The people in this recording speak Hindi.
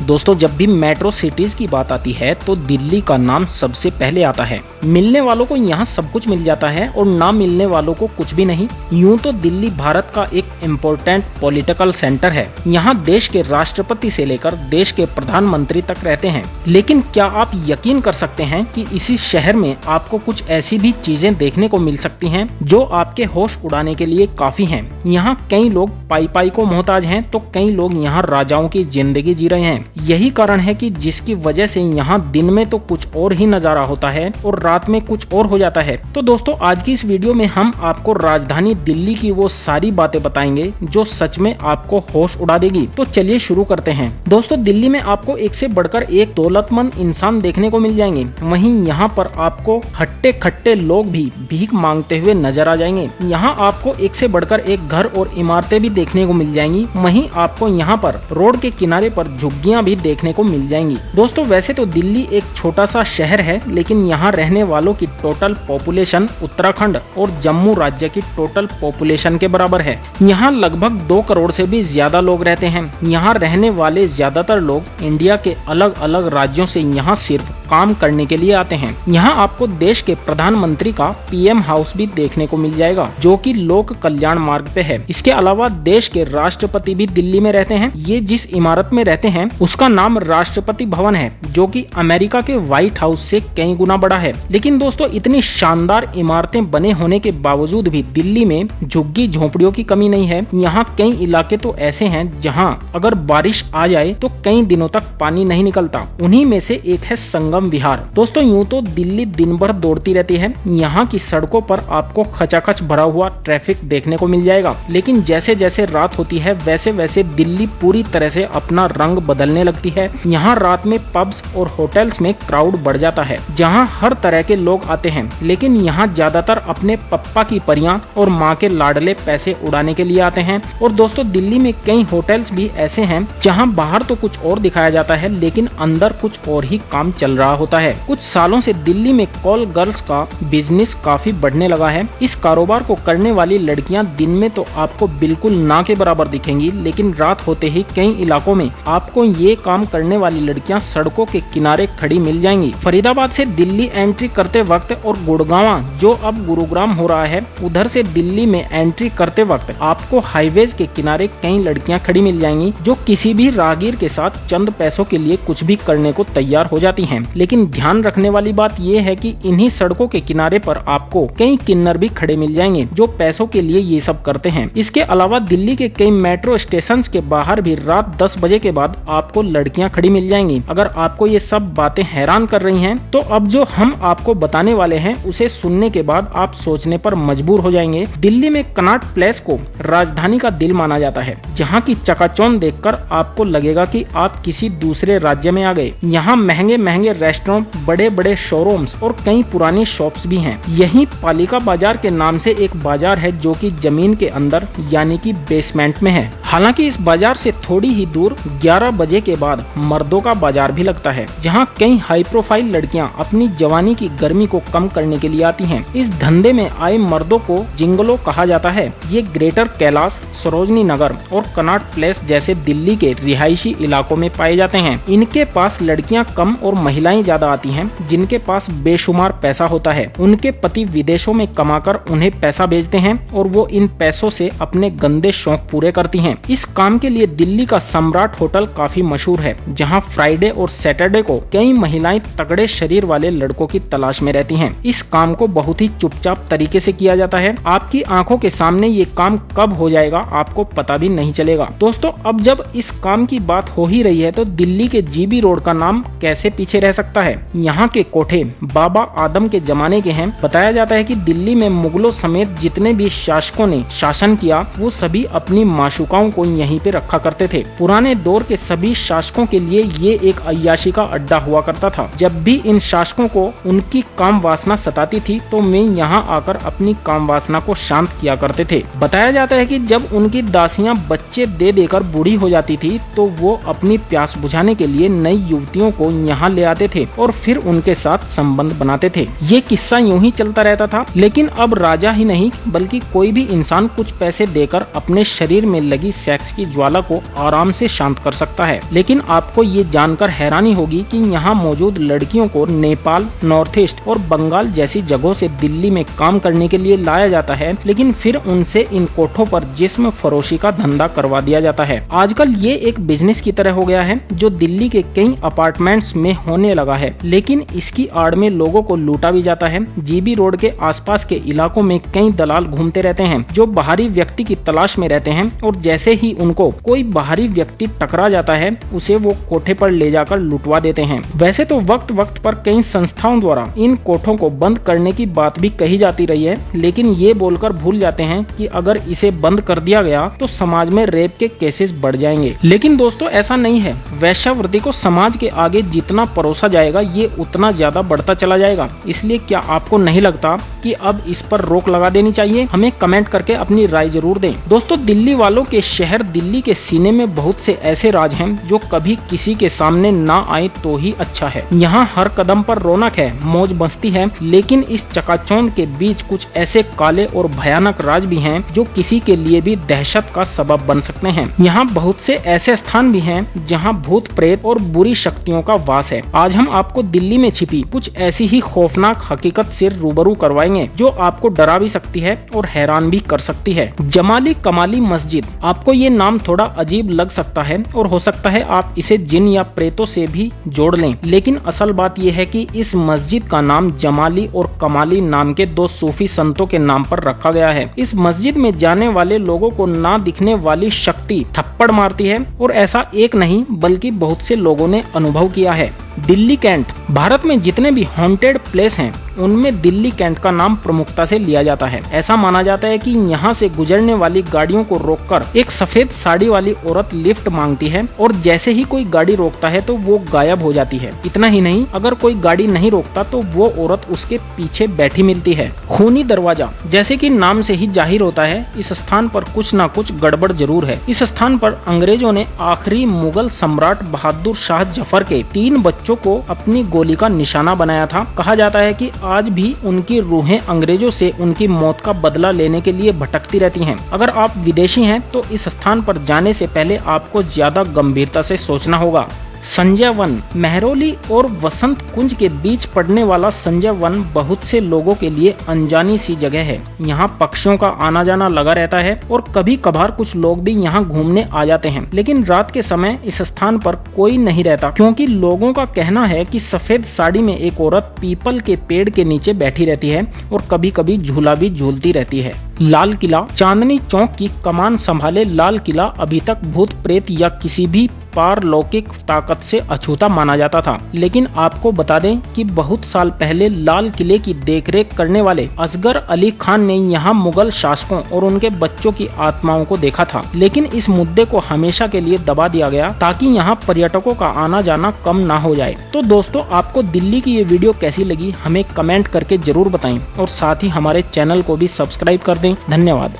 दोस्तों जब भी मेट्रो सिटीज की बात आती है तो दिल्ली का नाम सबसे पहले आता है। मिलने वालों को यहाँ सब कुछ मिल जाता है और ना मिलने वालों को कुछ भी नहीं। यूं तो दिल्ली भारत का एक इम्पोर्टेंट पॉलिटिकल सेंटर है। यहाँ देश के राष्ट्रपति से लेकर देश के प्रधानमंत्री तक रहते हैं। लेकिन क्या आप यकीन कर सकते हैं कि इसी शहर में आपको कुछ ऐसी भी चीजें देखने को मिल सकती हैं जो आपके होश उड़ाने के लिए काफी हैं। यहाँ कई लोग पाई पाई को मोहताज हैं तो कई लोग यहाँ राजाओं की जिंदगी जी रहे हैं। यही कारण है कि जिसकी वजह से यहाँ दिन में तो कुछ और ही नजारा होता है और रात में कुछ और हो जाता है। तो दोस्तों आज की इस वीडियो में हम आपको राजधानी दिल्ली की वो सारी बातें बताएंगे जो सच में आपको होश उड़ा देगी। तो चलिए शुरू करते हैं। दोस्तों दिल्ली में आपको एक से बढ़कर एक दौलतमंद इंसान देखने को मिल जाएंगे। वहीं यहाँ पर आपको हट्टे खट्टे लोग भी भीख मांगते हुए नजर आ जाएंगे। यहाँ आपको एक से बढ़कर एक घर और इमारतें भी देखने को मिल जाएंगी। वहीं आपको यहाँ पर रोड के किनारे पर झुग्गियां भी देखने को मिल जाएंगी। दोस्तों वैसे तो दिल्ली एक छोटा सा शहर है, लेकिन यहाँ रहने वालों की टोटल पॉपुलेशन उत्तराखंड और जम्मू राज्य की टोटल पॉपुलेशन के बराबर है। यहाँ लगभग 2 करोड़ से भी ज्यादा लोग रहते हैं। यहाँ रहने वाले ज्यादातर लोग इंडिया के अलग अलग राज्यों से यहाँ सिर्फ काम करने के लिए आते हैं। यहाँ आपको देश के प्रधानमंत्री का पीएम हाउस भी देखने को मिल जाएगा जो कि लोक कल्याण मार्ग पे है। इसके अलावा देश के राष्ट्रपति भी दिल्ली में रहते हैं। ये जिस इमारत में रहते हैं उसका नाम राष्ट्रपति भवन है जो कि अमेरिका के व्हाइट हाउस से कई गुना बड़ा है। लेकिन दोस्तों इतनी शानदार इमारतें बने होने के बावजूद भी दिल्ली में झुग्गी झोंपड़ियों की कमी नहीं है। यहाँ कई इलाके तो ऐसे हैं जहाँ अगर बारिश आ जाए तो कई दिनों तक पानी नहीं निकलता। उन्हीं में से एक है संगम विहार। दोस्तों यूं तो दिल्ली दिन भर दौड़ती रहती है। यहाँ की सड़कों पर आपको खचाखच भरा हुआ ट्रैफिक देखने को मिल जाएगा। लेकिन जैसे जैसे रात होती है वैसे वैसे दिल्ली पूरी तरह से अपना रंग बदलने लगती है। यहाँ रात में पब्स और होटल्स में क्राउड बढ़ जाता है जहाँ हर तरह के लोग आते हैं। लेकिन यहाँ ज्यादातर अपने पप्पा की परियां और माँ के लाडले पैसे उड़ाने के लिए आते हैं। और दोस्तों दिल्ली में कई होटल्स भी ऐसे हैं जहाँ बाहर तो कुछ और दिखाया जाता है लेकिन अंदर कुछ और ही काम चल रहा होता है। कुछ सालों से दिल्ली में कॉल गर्ल्स का बिजनेस काफी बढ़ने लगा है। इस कारोबार को करने वाली लड़कियां दिन में तो आपको बिल्कुल ना के बराबर दिखेंगी, लेकिन रात होते ही कई इलाकों में आपको ये काम करने वाली लड़कियां सड़कों के किनारे खड़ी मिल जाएंगी। फरीदाबाद से दिल्ली एंट्री करते वक्त और गुड़गांव जो अब गुरुग्राम हो रहा है उधर से दिल्ली में एंट्री करते वक्त आपको हाईवेज के किनारे कई लड़कियां खड़ी मिल जाएंगी जो किसी भी राहगीर के साथ चंद पैसों के लिए कुछ भी करने को तैयार हो जाती हैं। लेकिन ध्यान रखने वाली बात यह है कि इन्हीं सड़कों के किनारे पर आपको कई किन्नर भी खड़े मिल जाएंगे जो पैसों के लिए ये सब करते हैं। इसके अलावा दिल्ली के कई मेट्रो स्टेशन के बाहर भी रात 10 बजे के बाद आपको लड़कियां खड़ी मिल जाएंगी। अगर आपको ये सब बातें हैरान कर रही हैं तो अब जो हम आपको बताने वाले हैं उसे सुनने के बाद आप सोचने पर मजबूर हो जाएंगे। दिल्ली में कनॉट प्लेस को राजधानी का दिल माना जाता है, जहाँ की चकाचौंध देखकर आपको लगेगा कि आप किसी दूसरे राज्य में आ गए। यहाँ महंगे महंगे रेस्टोरेंट, बड़े बड़े शोरूम्स और कई पुरानी शॉप्स भी हैं। यहीं पालिका बाजार के नाम से एक बाजार है जो कि जमीन के अंदर यानी कि बेसमेंट में है। हालांकि इस बाजार से थोड़ी ही दूर 11 बजे के बाद मर्दों का बाजार भी लगता है, जहां कई हाई प्रोफाइल लड़कियां अपनी जवानी की गर्मी को कम करने के लिए आती हैं। इस धंधे में आए मर्दों को जिंगलो कहा जाता है। ये ग्रेटर कैलाश, सरोजनी नगर और कनॉट प्लेस जैसे दिल्ली के रिहायशी इलाकों में पाए जाते हैं। इनके पास लड़कियां कम और महिलाएं ज्यादा आती हैं जिनके पास बेशुमार पैसा होता है। उनके पति विदेशों में कमाकर उन्हें पैसा भेजते हैं और वो इन पैसों से अपने गंदे शौक पूरे करती हैं। इस काम के लिए दिल्ली का सम्राट होटल काफी मशहूर है, जहां फ्राइडे और सैटरडे को कई महिलाएं तगड़े शरीर वाले लड़कों की तलाश में रहती हैं। इस काम को बहुत ही चुपचाप तरीके से किया जाता है। आपकी आंखों के सामने ये काम कब हो जाएगा आपको पता भी नहीं चलेगा। दोस्तों अब जब इस काम की बात हो ही रही है तो दिल्ली के जीबी रोड का नाम कैसे पीछे रह सकता है। यहाँ के कोठे बाबा आदम के जमाने के हैं। बताया जाता है कि दिल्ली में मुगलों समेत जितने भी शासकों ने शासन किया वो सभी अपनी माशुकाओं को यहीं पे रखा करते थे। पुराने दौर के सभी शासकों के लिए ये एक अय्याशी का अड्डा हुआ करता था। जब भी इन शासकों को उनकी काम वासना सताती थी तो वे यहाँ आकर अपनी काम वासना को शांत किया करते थे। बताया जाता है कि जब उनकी दासियां बच्चे दे देकर बूढ़ी हो जाती थी तो वो अपनी प्यास बुझाने के लिए नई युवतियों को यहाँ ले आते थे और फिर उनके साथ संबंध बनाते थे। ये किस्सा यूं ही चलता रहता था। लेकिन अब राजा ही नहीं बल्कि कोई भी इंसान कुछ पैसे देकर अपने शरीर में लगी सेक्स की ज्वाला को आराम से शांत कर सकता है। लेकिन आपको ये जानकर हैरानी होगी कि यहाँ मौजूद लड़कियों को नेपाल, नॉर्थ ईस्ट और बंगाल जैसी जगहों से दिल्ली में काम करने के लिए लाया जाता है, लेकिन फिर उनसे इन कोठों पर जिस्म फरोशी का धंधा करवा दिया जाता है। आजकल ये एक बिजनेस की तरह हो गया है जो दिल्ली के कई अपार्टमेंट्स में होने लगा है, लेकिन इसकी आड़ में लोगों को लूटा भी जाता है। जीबी रोड के आसपास के इलाकों में कई दलाल घूमते रहते हैं जो बाहरी व्यक्ति की तलाश में रहते हैं, और जैसे ही उनको कोई बाहरी व्यक्ति टकरा जाता है उसे वो कोठे पर ले जाकर लुटवा देते हैं। वैसे तो वक्त वक्त पर कई संस्थाओं द्वारा इन कोठों को बंद करने की बात भी कही जाती रही है, लेकिन ये बोलकर भूल जाते हैं कि अगर इसे बंद कर दिया गया तो समाज में रेप के केसेस बढ़ जाएंगे। लेकिन दोस्तों ऐसा नहीं है। वेश्यावृत्ति को समाज के आगे जितना परोसा जाएगा ये उतना ज्यादा बढ़ता चला जाएगा। इसलिए क्या आपको नहीं लगता कि अब इस पर रोक लगा देनी चाहिए? हमें कमेंट करके अपनी राय जरूर दें। दोस्तों दिल्ली वालों के शहर दिल्ली के सीने में बहुत से ऐसे राज हैं जो कभी किसी के सामने ना आए तो ही अच्छा है। यहाँ हर कदम पर रौनक है, मौज मस्ती है, लेकिन इस चकाचौंध के बीच कुछ ऐसे काले और भयानक राज भी हैं जो किसी के लिए भी दहशत का सबब बन सकते हैं। यहाँ बहुत से ऐसे स्थान भी हैं जहाँ भूत प्रेत और बुरी शक्तियों का वास है। आज हम आपको दिल्ली में छिपी कुछ ऐसी ही खौफनाक हकीकत से रूबरू करवाएंगे जो आपको डरा भी सकती है और हैरान भी कर सकती है। जमाली कमाली मस्जिद। आपको ये नाम थोड़ा अजीब लग सकता है और हो सकता है आप इसे जिन या प्रेतों से भी जोड़ लें, लेकिन असल बात यह है कि इस मस्जिद का नाम जमाली और कमाली नाम के दो सूफी संतों के नाम पर रखा गया है। इस मस्जिद में जाने वाले लोगों को ना दिखने वाली शक्ति थप्पड़ मारती है, और ऐसा एक नहीं बल्कि बहुत से लोगों ने अनुभव किया है। दिल्ली कैंट। भारत में जितने भी हॉन्टेड प्लेस हैं उनमें दिल्ली कैंट का नाम प्रमुखता से लिया जाता है। ऐसा माना जाता है कि यहाँ से गुजरने वाली गाड़ियों को रोककर एक सफेद साड़ी वाली औरत लिफ्ट मांगती है, और जैसे ही कोई गाड़ी रोकता है तो वो गायब हो जाती है। इतना ही नहीं, अगर कोई गाड़ी नहीं रोकता तो वो औरत उसके पीछे बैठी मिलती है। खूनी दरवाजा। जैसे कि नाम से ही जाहिर होता है इस स्थान पर कुछ न कुछ गड़बड़ जरूर है। इस स्थान पर अंग्रेजों ने आखिरी मुगल सम्राट बहादुर शाह जफर के 3 बच्चों को अपनी गोली का निशाना बनाया था। कहा जाता है कि आज भी उनकी रूहें अंग्रेजों से उनकी मौत का बदला लेने के लिए भटकती रहती हैं। अगर आप विदेशी हैं तो इस स्थान पर जाने से पहले आपको ज्यादा गंभीरता से सोचना होगा। संजय वन। मेहरौली और वसंत कुंज के बीच पड़ने वाला संजय वन बहुत से लोगों के लिए अनजानी सी जगह है। यहाँ पक्षियों का आना जाना लगा रहता है और कभी कभार कुछ लोग भी यहाँ घूमने आ जाते हैं, लेकिन रात के समय इस स्थान पर कोई नहीं रहता, क्योंकि लोगों का कहना है कि सफेद साड़ी में एक औरत पीपल के पेड़ के नीचे बैठी रहती है और कभी कभी झूला भी झूलती रहती है। लाल किला। चांदनी चौक की कमान संभाले लाल किला अभी तक भूत प्रेत या किसी भी पारलौकिक ताकत से अछूता माना जाता था, लेकिन आपको बता दें कि बहुत साल पहले लाल किले की देखरेख करने वाले असगर अली खान ने यहाँ मुगल शासकों और उनके बच्चों की आत्माओं को देखा था, लेकिन इस मुद्दे को हमेशा के लिए दबा दिया गया ताकि यहाँ पर्यटकों का आना जाना कम ना हो जाए। तो दोस्तों आपको दिल्ली की ये वीडियो कैसी लगी हमें कमेंट करके जरूर बताएं, और साथ ही हमारे चैनल को भी सब्सक्राइब कर दें। धन्यवाद।